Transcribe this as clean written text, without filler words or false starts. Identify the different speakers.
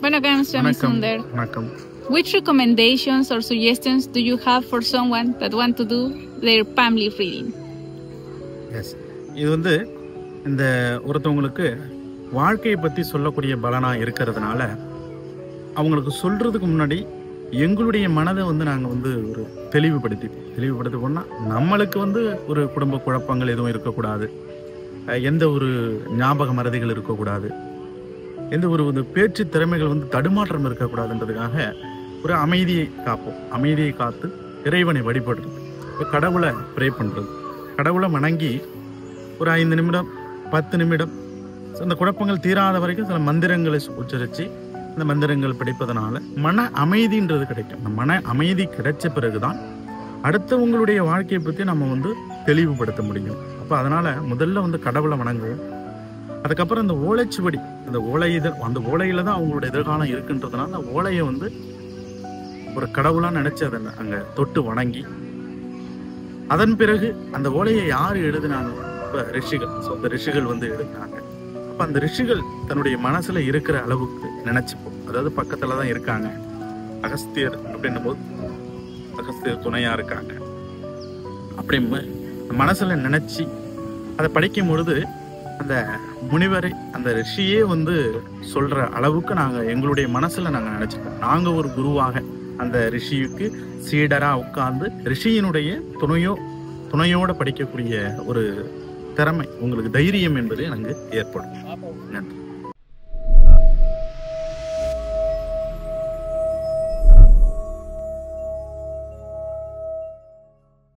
Speaker 1: Vanakkam, Swami Sundar.
Speaker 2: வணக்கம்.
Speaker 1: Which recommendations or suggestions do you have for someone that want to do their family reading?
Speaker 2: Yes, இது இந்த ஒருத்தவங்களுக்கு வாழ்க்கையை பற்றி சொல்லக்கூடிய பலனாக இருக்கிறதுனால அவங்களுக்கு சொல்கிறதுக்கு முன்னாடி எங்களுடைய மனதை நாங்கள் ஒரு தெளிவுபடுத்தி போனால் நம்மளுக்கு ஒரு குடும்ப குழப்பங்கள் எதுவும் இருக்கக்கூடாது, எந்த ஒரு ஞாபக மறதிகள் இருக்கக்கூடாது, எந்த ஒரு பேச்சு திறமைகள் தடுமாற்றம் இருக்கக்கூடாதுன்றதுக்காக ஒரு அமைதியை காப்போம். அமைதியை காத்து இறைவனை வழிபடுறது, இப்போ கடவுளை ப்ரே பண்ணுறது, கடவுளை வணங்கி ஒரு 5 நிமிடம் 10 நிமிடம் அந்த குழப்பங்கள் தீராத வரைக்கும் சில மந்திரங்களை உச்சரித்து அந்த மந்திரங்கள் படிப்பதனால மன அமைதின்றது கிடைக்கும். அந்த மன அமைதி கிடைச்ச பிறகுதான் அடுத்தவங்களுடைய வாழ்க்கையை பற்றி நம்ம தெளிவுபடுத்த முடியும். அப்போ அதனால் முதல்ல கடவுளை வணங்குவோம். அதுக்கப்புறம் அந்த ஓலைச்சுவடி, அந்த ஓலையில தான் அவங்களோட எதிர்காலம் இருக்குன்றதுனால அந்த ஓலையை ஒரு கடவுளாக நினச்சி அதை அங்கே தொட்டு வணங்கி, அதன் பிறகு அந்த ஓலையை யார் எழுதினாங்க? இப்போ ரிஷிகள். ஸோ அந்த ரிஷிகள் எழுதினாங்க. அப்போ அந்த ரிஷிகள் தன்னுடைய மனசில் இருக்கிற அளவுக்கு நினச்சிப்போம். அதாவது பக்கத்தில் தான் இருக்காங்க. அகஸ்தியர் அப்படின்னும் போது அகஸ்தியர் துணையாக இருக்காங்க அப்படின்னு மனசில் நினச்சி அதை படிக்கும் பொழுது அந்த முனிவரை, அந்த ரிஷியே சொல்கிற அளவுக்கு நாங்கள் எங்களுடைய மனசில் நாங்கள் நினச்சிப்போம். நாங்கள் ஒரு குருவாக அந்த ரிஷியுக்கு சீடராக உட்கார்ந்து ரிஷியினுடைய துணையோடு படிக்கக்கூடிய ஒரு திறமை, உங்களுக்கு தைரியம் என்பது எனக்கு ஏற்படும். நன்றி.